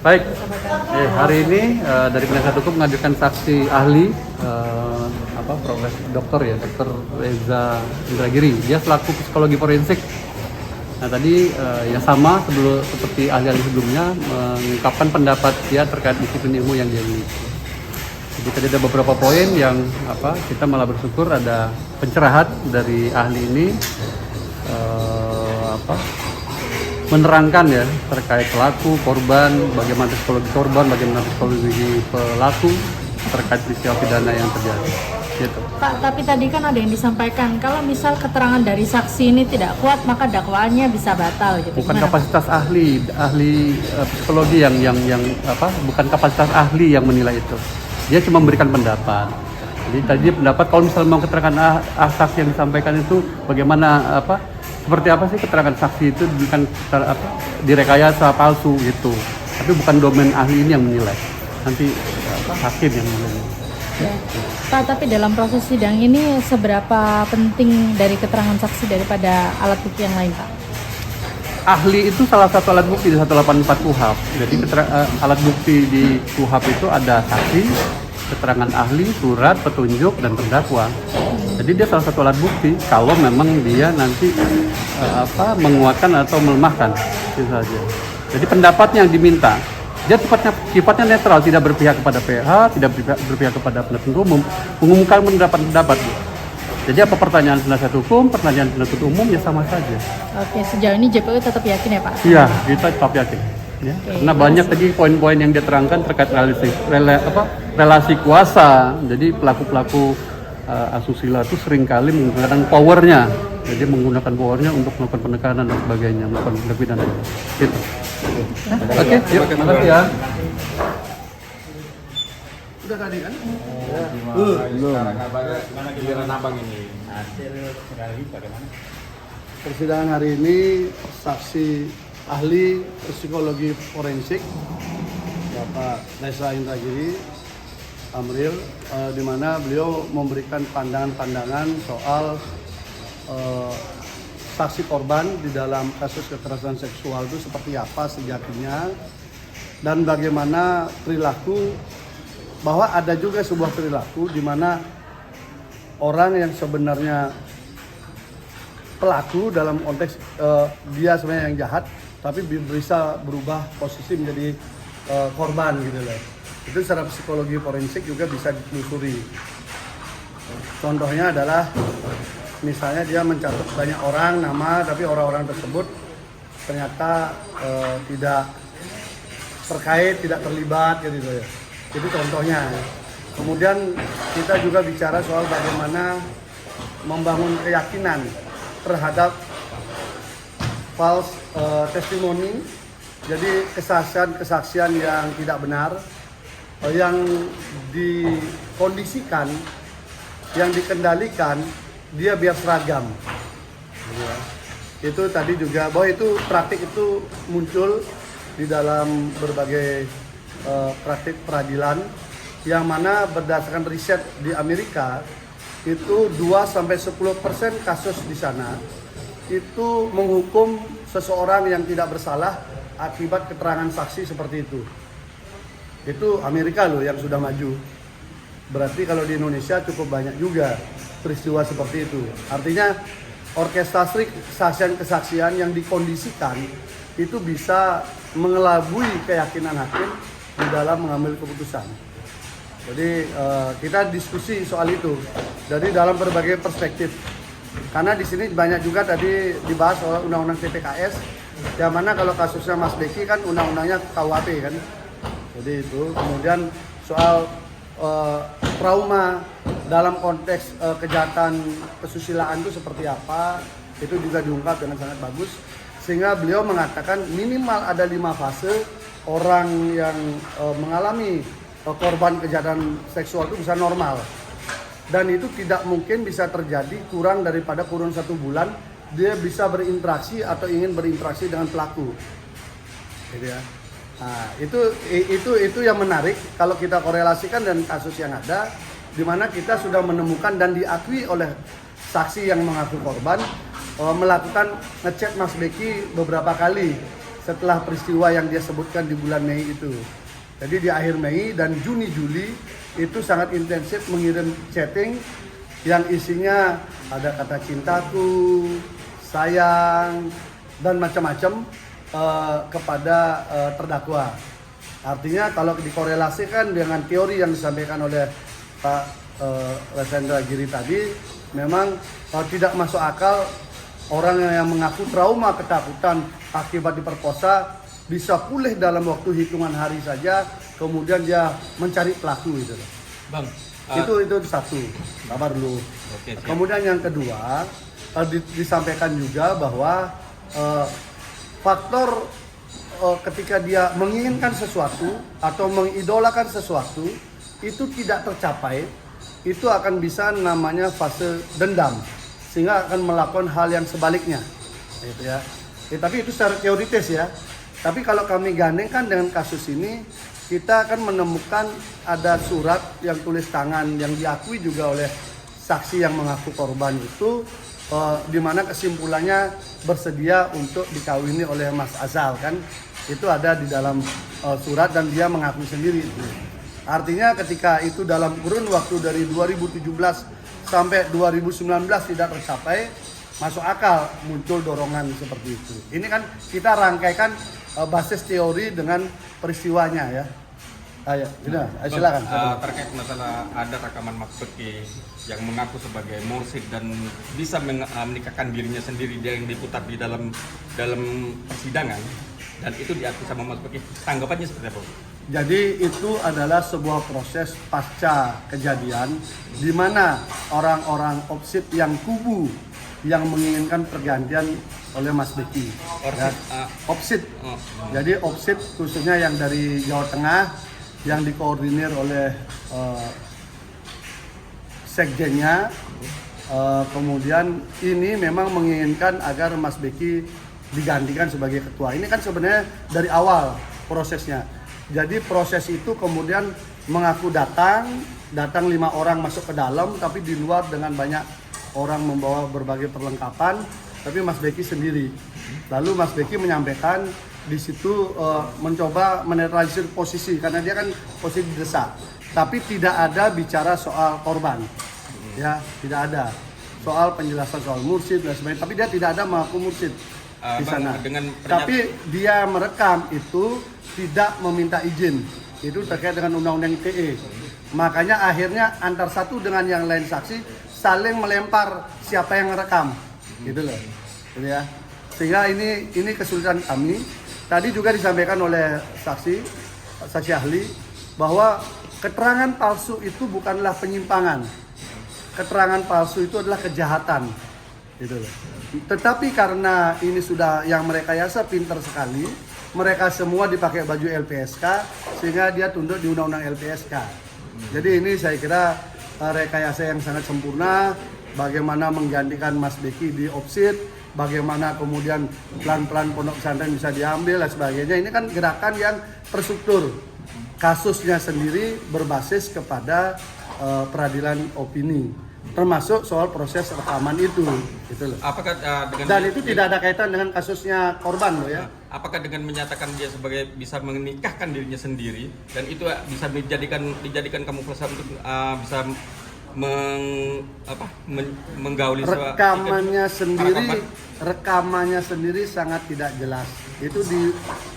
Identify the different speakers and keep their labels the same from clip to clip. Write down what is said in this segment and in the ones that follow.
Speaker 1: Baik, hari ini dari penasihat hukum menghadirkan saksi ahli Profesor Dokter Dokter Reza Indragiri. Dia selaku psikologi forensik. Nah tadi yang sama seperti ahli-ahli sebelumnya mengungkapkan pendapat dia terkait disiplin ilmu yang dia miliki. Jadi tadi ada beberapa poin yang kita malah bersyukur ada pencerahan dari ahli ini menerangkan ya terkait pelaku, korban, bagaimana psikologi korban, bagaimana psikologi pelaku terkait peristiwa pidana yang terjadi. Gitu.
Speaker 2: Pak, tapi tadi kan ada yang disampaikan kalau misal keterangan dari saksi ini tidak kuat maka dakwaannya bisa batal gitu.
Speaker 1: Bukan
Speaker 2: gimana,
Speaker 1: kapasitas
Speaker 2: Pak?
Speaker 1: ahli psikologi yang bukan kapasitas ahli yang menilai itu. Dia cuma memberikan pendapat. Jadi tadi pendapat kalau misalnya mau keterangan saksi yang disampaikan itu bagaimana seperti apa sih keterangan saksi itu bukan direkayasa palsu gitu. Tapi bukan domain ahli ini yang menilai. Nanti hakim yang menilai.
Speaker 2: Ya. Pak, tapi dalam proses sidang ini seberapa penting dari keterangan saksi daripada alat bukti yang lain, Pak?
Speaker 1: Ahli itu salah satu alat bukti di 184 KUHP. Jadi alat bukti di KUHP itu ada saksi, keterangan ahli, surat, petunjuk, dan terdakwa. Jadi dia salah satu alat bukti kalau memang dia nanti menguatkan atau melemahkan, itu saja. Jadi pendapatnya yang diminta. Dia sifatnya netral, tidak berpihak kepada PH, tidak berpihak kepada penuntut umum, mengumumkan pendapat. Jadi apa pertanyaan penasihat hukum, pertanyaan penuntut umum ya sama saja.
Speaker 2: Oke, sejauh ini JPU tetap yakin ya Pak?
Speaker 1: Iya, kita tetap yakin. Ya.
Speaker 2: Oke,
Speaker 1: karena banyak tadi poin-poin yang dia terangkan terkait relasi kuasa. Jadi pelaku-pelaku asusila itu seringkali menggunakan powernya. Jadi menggunakan powernya untuk melakukan penekanan dan sebagainya, melakukan tindak pidana. Gitu. Oke, yuk, terima kasih ya.
Speaker 3: Udah tadi kan?
Speaker 4: Belum. Mana giliran abang ini? Hasil sekali bagaimana?
Speaker 3: Persidangan hari ini saksi ahli psikologi forensik Bapak Reza Indragiri Amril, di mana beliau memberikan pandangan-pandangan soal saksi korban di dalam kasus kekerasan seksual itu seperti apa sejatinya dan bagaimana perilaku, bahwa ada juga sebuah perilaku di mana orang yang sebenarnya pelaku dalam konteks dia sebenarnya yang jahat tapi bisa berubah posisi menjadi korban gitu loh. Itu secara psikologi forensik juga bisa ditelusuri. Contohnya adalah misalnya dia mencatat banyak orang nama tapi orang-orang tersebut ternyata tidak terkait, tidak terlibat gitu ya. Itu contohnya. Kemudian kita juga bicara soal bagaimana membangun keyakinan terhadap false testimony. Jadi kesaksian yang tidak benar yang dikondisikan, yang dikendalikan dia biar seragam. Itu tadi juga bahwa itu praktik itu muncul di dalam berbagai praktik peradilan yang mana berdasarkan riset di Amerika itu 2-10% kasus di sana itu menghukum seseorang yang tidak bersalah akibat keterangan saksi seperti itu. Itu Amerika loh yang sudah maju. Berarti kalau di Indonesia cukup banyak juga peristiwa seperti itu. Artinya orkestrasi kesaksian yang dikondisikan itu bisa mengelabui keyakinan hakim di dalam mengambil keputusan. Jadi kita diskusi soal itu dari dalam berbagai perspektif. Karena di sini banyak juga tadi dibahas soal undang-undang TPKS, yang mana kalau kasusnya Mas Beki kan undang-undangnya KUHP kan. Jadi itu kemudian soal trauma dalam konteks kejahatan kesusilaan itu seperti apa, itu juga diungkap dengan sangat bagus. Sehingga beliau mengatakan minimal ada 5 fase orang yang mengalami korban kejahatan seksual itu bisa normal. Dan itu tidak mungkin bisa terjadi kurang daripada kurun 1 bulan dia bisa berinteraksi atau ingin berinteraksi dengan pelaku. Gitu ya. Nah, itu yang menarik kalau kita korelasikan dengan kasus yang ada, di mana kita sudah menemukan dan diakui oleh saksi yang mengaku korban melakukan ngechat Mas Beki beberapa kali setelah peristiwa yang dia sebutkan di bulan Mei itu. Jadi di akhir Mei dan Juni Juli itu sangat intensif mengirim chatting yang isinya ada kata cintaku, sayang, dan macam-macam kepada terdakwa. Artinya kalau dikorelasikan dengan teori yang disampaikan oleh Pak Resendra Giri tadi, memang tidak masuk akal orang yang mengaku trauma ketakutan akibat diperkosa bisa pulih dalam waktu hitungan hari saja, kemudian dia mencari pelaku itu.
Speaker 4: Bang,
Speaker 3: Itu satu, sabar dulu.
Speaker 4: Oke, siap.
Speaker 3: Kemudian yang kedua disampaikan juga bahwa faktor ketika dia menginginkan sesuatu atau mengidolakan sesuatu itu tidak tercapai, itu akan bisa namanya fase dendam, sehingga akan melakukan hal yang sebaliknya, gitu ya. Tapi itu secara teoritis ya. Tapi kalau kami gandengkan dengan kasus ini, kita akan menemukan ada surat yang tulis tangan yang diakui juga oleh saksi yang mengaku korban itu, di mana kesimpulannya bersedia untuk dikawini oleh Mas Azal kan, itu ada di dalam surat dan dia mengakui sendiri itu. Artinya ketika itu dalam kurun waktu dari 2017 sampai 2019 tidak tercapai, masuk akal muncul dorongan seperti itu. Ini kan kita rangkaikan basis teori dengan peristiwanya ya. Ayo, silakan.
Speaker 4: Terkait masalah ada rekaman Mas Beki yang mengaku sebagai mursyid dan bisa menikahkan dirinya sendiri, dia yang diputar di dalam persidangan dan itu diakui sama Mas Beki, tanggapannya seperti apa?
Speaker 3: Jadi itu adalah sebuah proses pasca kejadian di mana orang-orang opsit yang kubu yang menginginkan pergantian oleh Mas Beki. Opsit. Jadi opsit khususnya yang dari Jawa Tengah yang dikoordinir oleh sekjennya. Kemudian ini memang menginginkan agar Mas Beki digantikan sebagai ketua. Ini kan sebenarnya dari awal prosesnya. Jadi proses itu kemudian mengaku datang 5 orang masuk ke dalam, tapi di luar dengan banyak orang membawa berbagai perlengkapan, tapi Mas Beki sendiri. Lalu Mas Beki menyampaikan di situ mencoba menetralisir posisi karena dia kan posisi didesak, tapi tidak ada bicara soal korban, ya tidak ada soal penjelasan soal mursyid dan sebagainya, tapi dia tidak ada mengaku mursyid di sana. Tapi dia merekam itu tidak meminta izin, itu terkait dengan undang-undang ITE. Makanya akhirnya antar satu dengan yang lain saksi saling melempar siapa yang merekam, gitu loh, gitu ya. Sehingga ini kesulitan kami. Tadi juga disampaikan oleh saksi ahli bahwa keterangan palsu itu bukanlah penyimpangan, keterangan palsu itu adalah kejahatan, gitu loh. Tetapi karena ini sudah yang merekayasa pintar sekali, mereka semua dipakai baju LPSK sehingga dia tunduk di undang-undang LPSK. Jadi ini saya kira rekayasa yang sangat sempurna, bagaimana menggantikan Mas Beki di opsit, bagaimana kemudian pelan-pelan pondok pesantren bisa diambil dan sebagainya. Ini kan gerakan yang terstruktur. Kasusnya sendiri berbasis kepada peradilan opini, termasuk soal proses rekaman itu, gitu loh.
Speaker 4: Apakah dengan
Speaker 3: Dan itu tidak ada kaitan dengan kasusnya korban loh ya.
Speaker 4: Apakah dengan menyatakan dia sebagai bisa menikahkan dirinya sendiri dan itu bisa dijadikan kamuflase untuk bisa menggauli rekamannya sendiri sangat tidak jelas. Itu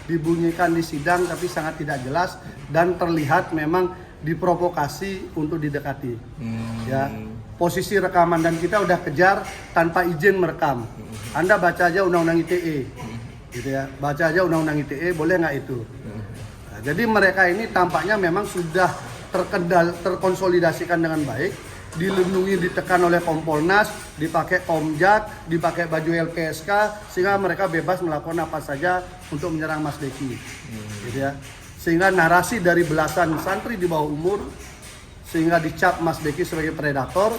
Speaker 4: dibunyikan di sidang tapi sangat tidak jelas dan terlihat memang diprovokasi untuk didekati. Ya. Posisi rekaman dan kita udah kejar tanpa izin merekam. Anda baca aja undang-undang ITE. Gitu ya. Baca aja undang-undang ITE, boleh nggak itu? Nah, jadi mereka ini tampaknya memang sudah terkonsolidasikan dengan baik, dilindungi, ditekan oleh Kompolnas, dipakai Komjak, dipakai baju LPSK, sehingga mereka bebas melakukan apa saja untuk menyerang Mas Beki. Gitu ya. Sehingga narasi dari belasan santri di bawah umur, sehingga dicap Mas Beki sebagai predator,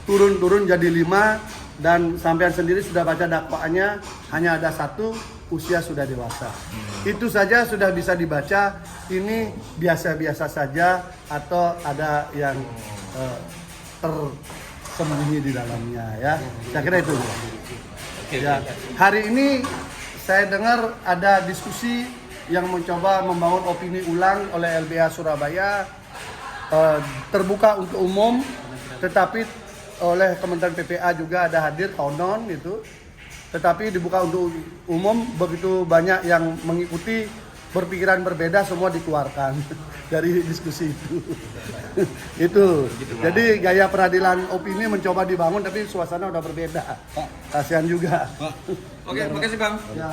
Speaker 4: turun jadi 5, dan sampean sendiri sudah baca dakwaannya, hanya ada 1, usia sudah dewasa. Itu saja sudah bisa dibaca, ini biasa-biasa saja atau ada yang tersembunyi di dalamnya ya. Saya kira itu. Ya. Hari ini
Speaker 3: saya dengar ada diskusi yang mencoba membangun opini ulang oleh LBH Surabaya, terbuka untuk umum, tetapi oleh Kementerian PPA juga ada hadir konon itu, tetapi dibuka untuk umum, begitu banyak yang mengikuti, berpikiran berbeda semua dikeluarkan dari diskusi itu. Itu. Jadi gaya peradilan opini mencoba dibangun tapi suasana udah berbeda. Kasihan juga.
Speaker 5: Oke, makasih Bang.
Speaker 3: Ya.